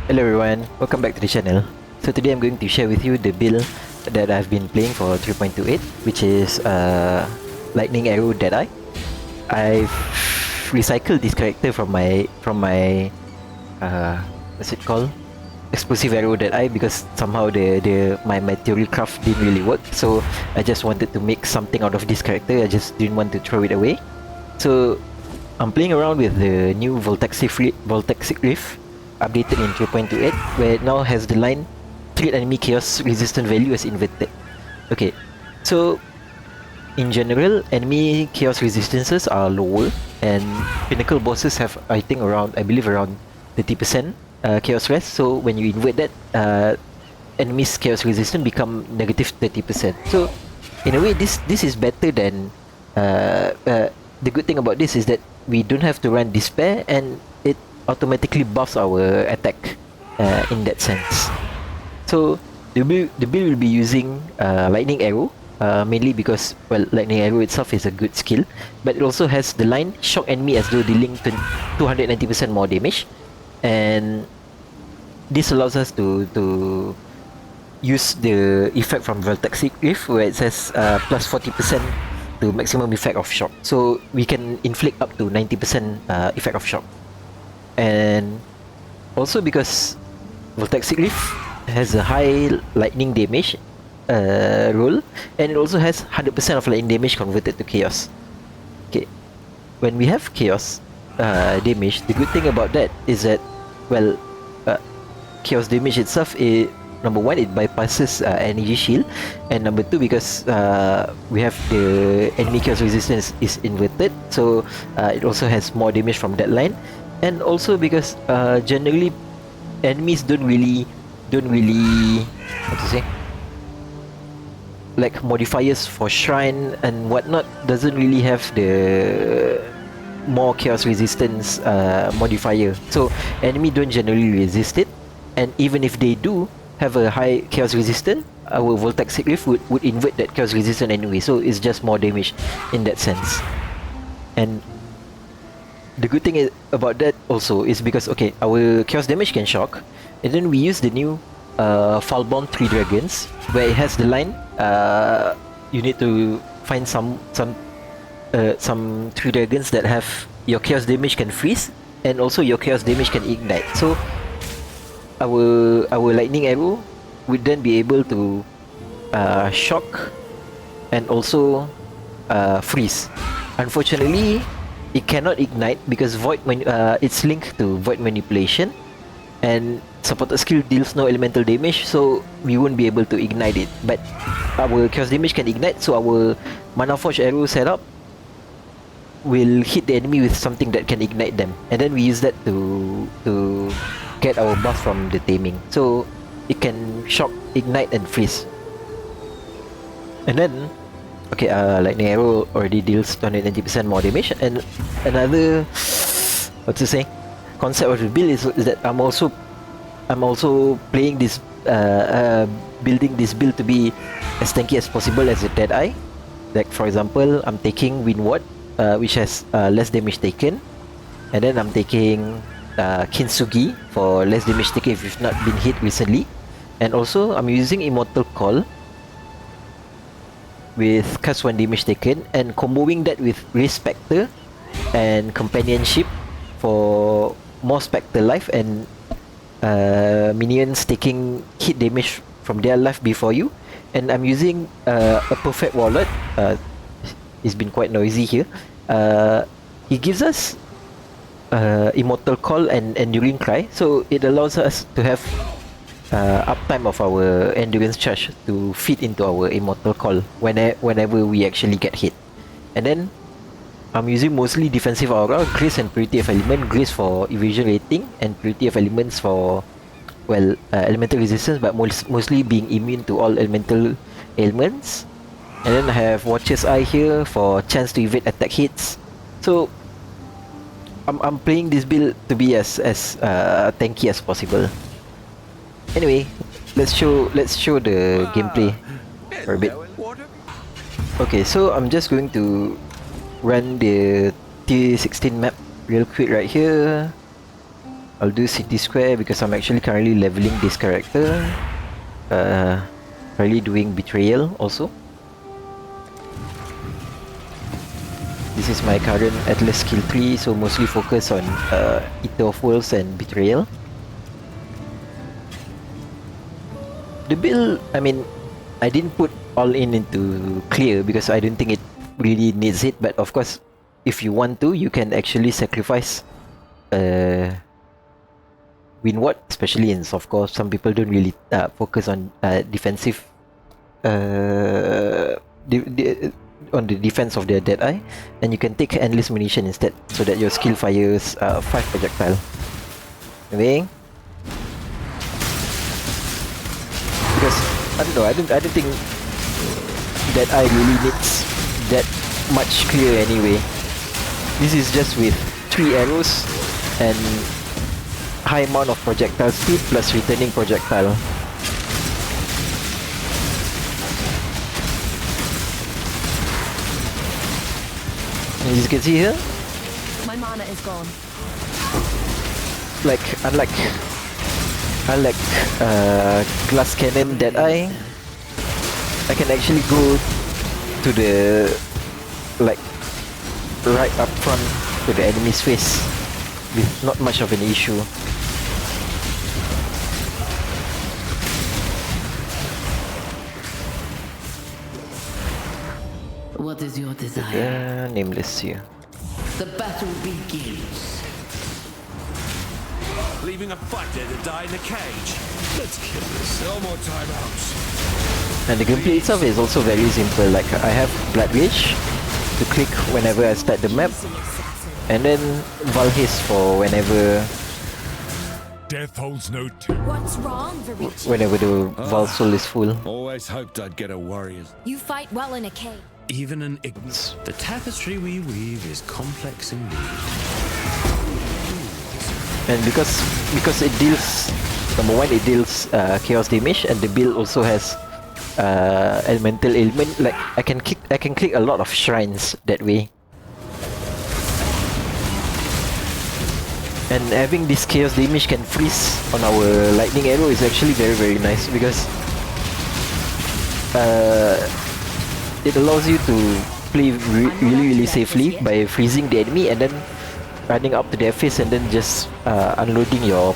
Hello everyone, welcome back to the channel. So today I'm going to share with you the build that I've been playing for 3.28, which is Lightning Arrow Deadeye. I've recycled this character from my what's it called? Explosive Arrow Deadeye, because somehow my theory craft didn't really work. So I just wanted to make something out of this character. I just didn't want to throw it away. So I'm playing around with the new Voltaxic Rift updated in 3.28, where it now has the line treat enemy chaos resistant value as inverted. Okay, so in general, enemy chaos resistances are lower, and pinnacle bosses have, I believe around 30% chaos rest. So when you invert that, enemies chaos resistant become negative 30%. So in a way, this is better than the good thing about this is that we don't have to run despair, and it automatically buffs our attack in that sense. So the build will be using Lightning Arrow, mainly because, well, Lightning Arrow itself is a good skill, but it also has the line shock enemy as though dealing 290% more damage, and this allows us to use the effect from Voltaxic Rift, where it says plus 40% to maximum effect of shock, so we can inflict up to 90% effect of shock. And also because Voltaxic Rift has a high lightning damage roll, and it also has 100% of lightning damage converted to chaos. Okay, when we have chaos damage, the good thing about that is that, well, chaos damage itself is, number one, it bypasses energy shield, and number two, because we have the enemy chaos resistance is inverted, so it also has more damage from that line. And also because generally enemies don't really what to say, like modifiers for shrine and whatnot, doesn't really have the more chaos resistance modifier, so enemy don't generally resist it. And even if they do have a high chaos resistance, our Voltaxic Rift would invert that chaos resistance anyway, so it's just more damage in that sense. And the good thing about that also is because, okay, our chaos damage can shock, and then we use the new Foulborn 3 dragons, where it has the line you need to find some 3 dragons that have your chaos damage can freeze, and also your chaos damage can ignite. So our lightning arrow would then be able to shock and also freeze. Unfortunately, it cannot ignite because it's linked to void manipulation, and supported skill deals no elemental damage, so we won't be able to ignite it. But our chaos damage can ignite, so our mana forge arrow setup will hit the enemy with something that can ignite them, and then we use that to get our buff from the taming, so it can shock, ignite, and freeze. And then, okay, Lightning Arrow already deals 290% more damage. And another, what to say, concept of the build is that I'm also playing this, building this build to be as tanky as possible as a Deadeye. Like for example, I'm taking Windward, which has less damage taken, and then I'm taking Kintsugi for less damage taken if you've not been hit recently, and also I'm using Immortal Call with cast 1 damage taken, and comboing that with Race Spectre and Companionship for more Spectre life, and minions taking hit damage from their life before you. And I'm using a Perfect Wallet. It's been quite noisy here. He gives us Immortal Call and Enduring Cry, so it allows us to have uptime of our endurance charge to feed into our Immortal Call whenever we actually get hit. And then I'm using mostly defensive aura, Grace and Purity of Element. Grace for evasion rating, and Purity of Elements for, well, elemental resistance, but mostly being immune to all elemental ailments. And then I have Watcher's Eye here for chance to evade attack hits. So I'm playing this build to be as tanky as possible. Anyway, let's show the gameplay for a bit. Okay, so I'm just going to run the T16 map real quick right here. I'll do City Square because I'm actually currently leveling this character. Currently doing Betrayal also. This is my current Atlas skill tree, so mostly focus on Eater of Worlds and Betrayal. The build, I mean, I didn't put all into clear because I don't think it really needs it, but of course, if you want to, you can actually sacrifice Windward, especially in softcore. Some people don't really focus on defensive on the defense of their Deadeye, and you can take endless munition instead, so that your skill fires 5 projectile. Okay. Because I don't know, I don't think Deadeye really needs that much clear anyway. This is just with 3 arrows and high amount of projectile speed plus returning projectile. As you can see here, my mana is gone. Like unlike glass cannon Deadeye, I can actually go to the like right up front to the enemy's face with not much of an issue. What is your desire? Nameless here. The battle begins. Leaving a fighter to die in a cage. Let's kill this. No more timeouts. And the gameplay itself is also very simple. Like I have Blood Rage to click whenever I start the map, and then Valhis for whenever Death holds no What's wrong, Varici? whenever the Val soul is full. Always hoped I'd get a warrior. You fight well in a cave. Even an ignorance. The tapestry we weave is complex indeed. And because it deals, number one, it deals chaos damage, and the build also has elemental ailment. Like I can click a lot of shrines that way. And having this chaos damage can freeze on our lightning arrow is actually very nice, because it allows you to play really safely by freezing the enemy and then running up to their face and then just unloading your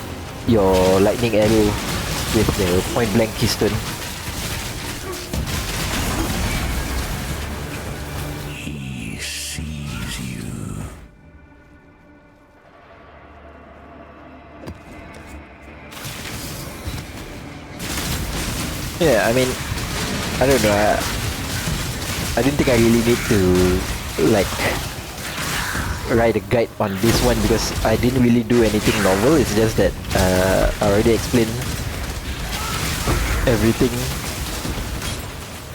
lightning arrow with the point blank keystone. He sees you. Yeah, I mean, I don't know. I don't think I really need to like write a guide on this one because I didn't really do anything novel. It's just that I already explained everything.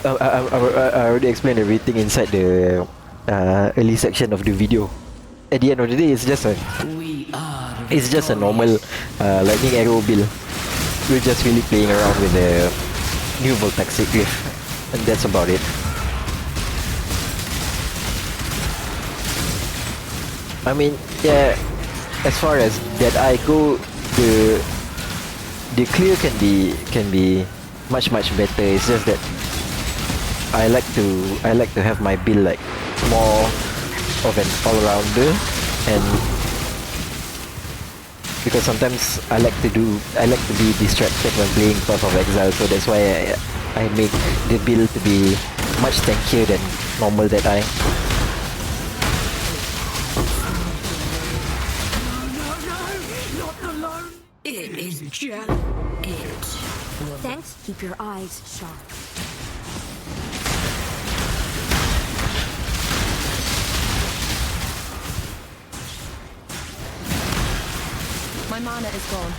I already explained everything inside the early section of the video. At the end of the day, it's just a normal lightning arrow build. We're just really playing around with the new Voltaxic Rift, and that's about it. I mean, yeah, as far as Deadeye go, the clear can be much better. It's just that I like to have my build like more of an all-rounder, and because sometimes I like to be distracted when playing Path of Exile, so that's why I make the build to be much tankier than normal Deadeye. It is just it. Thanks. Keep your eyes sharp. My mana is gone.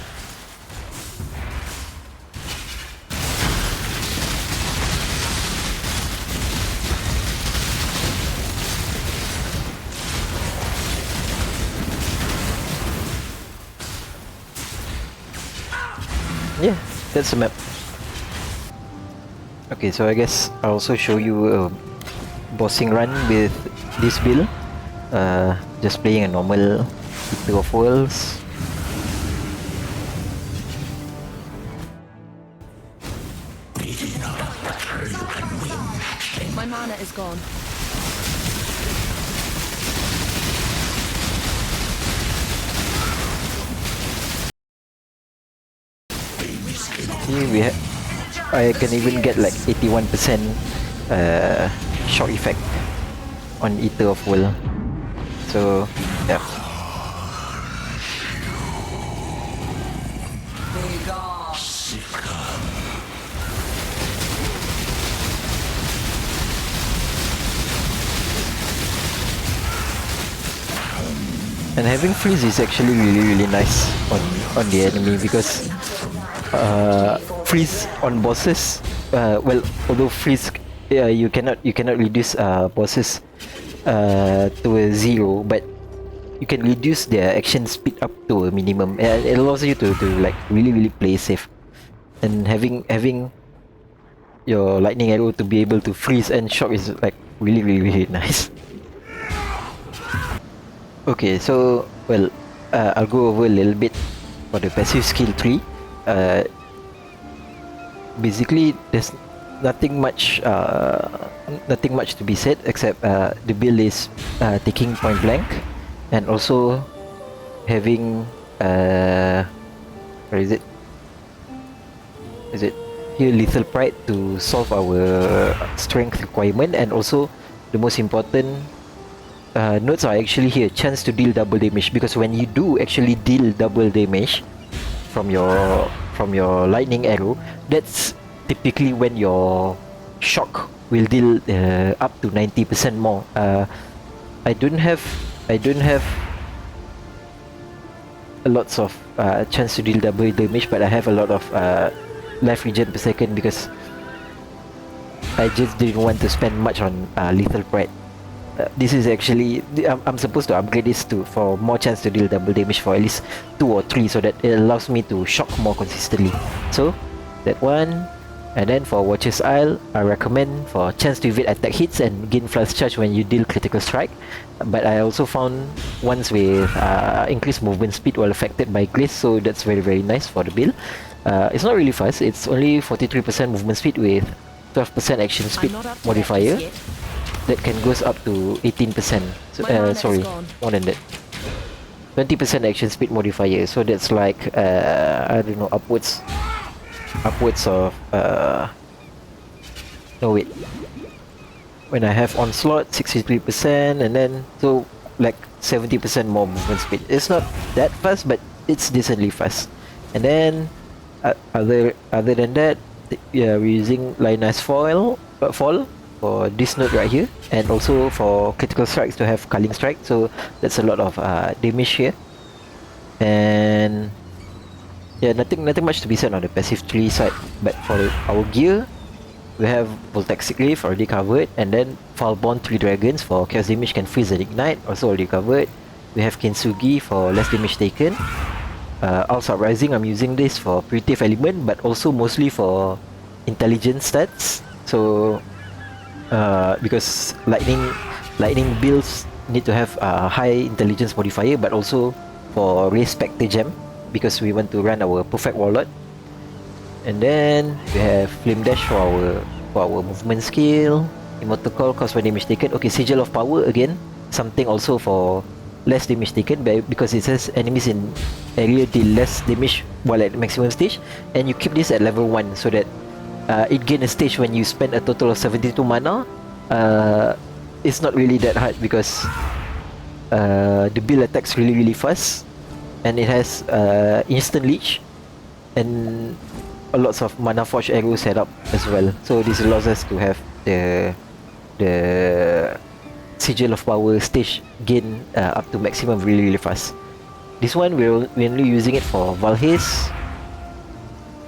Yeah, that's the map. Okay, so I guess I'll also show you a bossing run with this build. Just playing a normal Eater of Worlds. My mana is gone. See, I can even get like 81% shock effect on Eater of Will. So yeah. And having freeze is actually really nice on the enemy, because freeze on bosses, well, although freeze, you cannot reduce bosses to a 0, but you can reduce their action speed up to a minimum. It allows you to like really play safe, and having your lightning arrow to be able to freeze and shock is like really nice. Okay, so well, I'll go over a little bit for the passive skill tree. Basically, there's nothing much to be said, except the build is taking point blank, and also having where is it? Is it here? Lethal Pride to solve our strength requirement, and also the most important notes are actually here: chance to deal double damage, because when you do actually deal double damage from your lightning arrow, that's typically when your shock will deal up to 90% more. I don't have a lots of chance to deal double damage, but I have a lot of life regen per second, because I just didn't want to spend much on Lethal Pride. This is actually, I'm supposed to upgrade this for more chance to deal double damage for at least 2 or 3, so that it allows me to shock more consistently. So that one. And then for Watcher's Isle, I recommend for chance to evade attack hits and gain flash charge when you deal critical strike. But I also found ones with increased movement speed while affected by glaze, so that's very nice for the build. It's not really fast, it's only 43% movement speed with 12% action speed modifier. That can goes up to 18%. So, sorry, more than that. 20% action speed modifier. So that's like I don't know, upwards of no wait. When I have onslaught, 63%, and then so like 70% more movement speed. It's not that fast, but it's decently fast. And then other than that, yeah, we're using Lioness Fall for this node right here, and also for critical strikes to have culling strike, so that's a lot of damage here. And yeah, nothing much to be said on the passive tree side. But for our gear, we have Voltaxic Rift already covered, and then Foulborn 3 dragons for chaos damage can freeze and ignite, also already covered. We have Kintsugi for less damage taken. Ul's Uprising, I'm using this for primitive element, but also mostly for intelligence stats. So because lightning builds need to have a high intelligence modifier, but also for raise Spectre Gem, because we want to run our perfect warlord. And then we have Flame Dash for our movement skill. Immortal Call cost 1 damage taken. Okay, Sigil of Power again, something also for less damage taken, because it says enemies in area deal less damage while at maximum stage, and you keep this at level 1 so that it gain a stage when you spend a total of 72 mana. It's not really that hard, because the build attacks really fast, and it has instant leech and a lots of mana forge arrow setup as well. So this allows us to have the Sigil of Power stage gain up to maximum really fast. This one we're only using it for Valhace.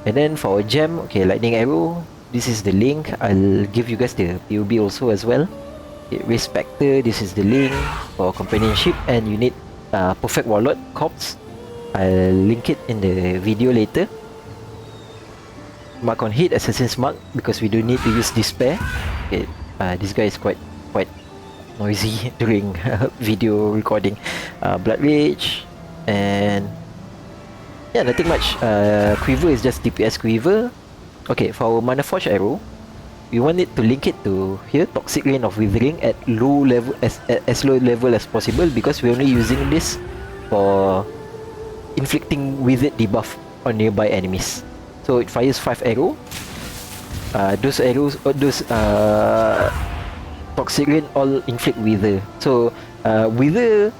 And then for a gem, okay, Lightning Arrow, this is the link. I'll give you guys the POB also as well. Respecter, this is the link for companionship, and you need Perfect Warlord Corpse. I'll link it in the video later. Mark on hit, Assassin's Mark, because we don't need to use Despair. Okay, this guy is quite noisy during video recording. Blood Rage, and yeah, nothing much. Quiver is just DPS Quiver. Okay, for our Mana Forge Arrow, you want it to link it to here, Toxic Rain of Withering at low level, as low level as possible, because we're only using this for inflicting Withered debuff on nearby enemies. So it fires 5 arrow. Those arrows, those Toxic Rain all inflict Wither. So Wither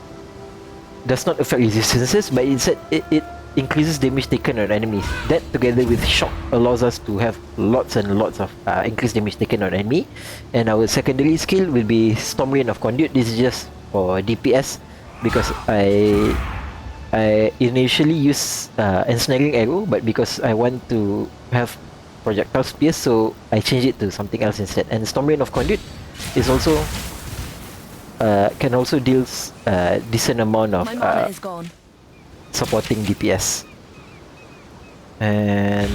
does not affect resistances, but instead it increases damage taken on enemies. That together with shock allows us to have lots and lots of increased damage taken on enemy. And our secondary skill will be Storm Rain of Conduit. This is just for DPS because I initially use Ensnaring Arrow, but because I want to have Projectile Spears, so I changed it to something else instead. And Storm Rain of Conduit is also can also deal decent amount of My mana is gone. supporting DPS. And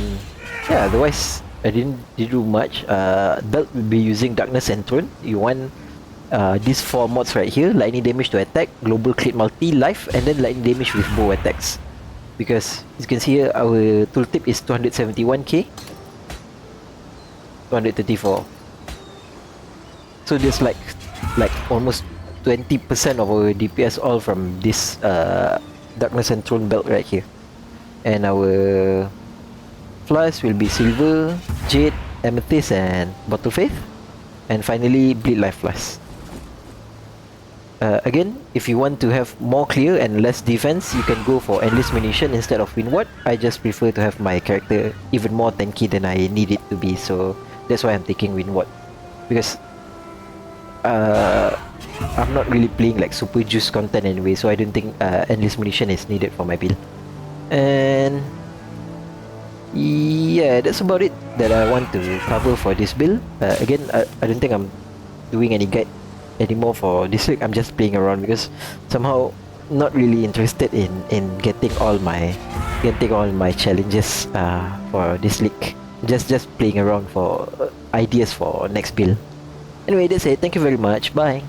yeah, otherwise I didn't do much. Belt will be using Darkness Enthroned. You want these 4 mods right here: lightning damage to attack, global crit multi, life, and then lightning damage with bow attacks. Because as you can see here, our tooltip is 271k, 234. So there's like almost 20% of our DPS all from this Darkness Enthroned belt right here. And our flask will be silver, jade, amethyst, and bottle faith. And finally, bleed life flask. Again, if you want to have more clear and less defense, you can go for endless munition instead of windward. I just prefer to have my character even more tanky than I need it to be, so that's why I'm taking windward. Because I'm not really playing like super juice content anyway, so I don't think endless munition is needed for my build. And yeah, that's about it that I want to cover for this build. Again, I don't think I'm doing any guide anymore for this league. I'm just playing around because somehow not really interested in getting all my challenges for this league. Just playing around for ideas for next build. Anyway, that's it. Thank you very much. Bye.